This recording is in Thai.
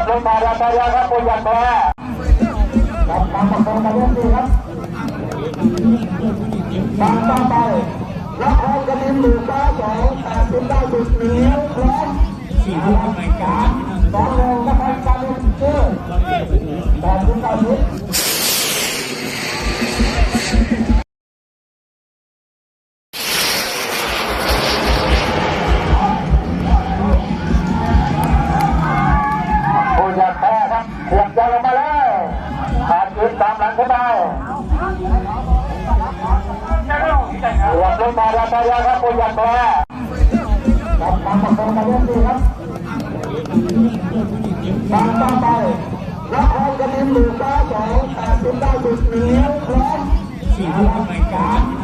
ลงมาแล้วครับปุยยันแพ้กับการประกอบการเล่นดีครับบางต่อไปรับพรกันในหมู่ฟ้าสอง80ได้จุดเหนียวพร้อมอลังการสองโมงนะครับการเล่นเชื่อแต่ทุกการเล่นปุยยันแพ้ครับเสียบยาวลงมาแล้วขาดยืนตามหลังขึ้นไปหลบลงมาแล้วครับปุยยันแพ้กับการประกอบการเล่นดีครับบางต่อไปรับพรกันในหมู่ฟ้าสอง80ได้จุดเหนียวพร้อมอลังการ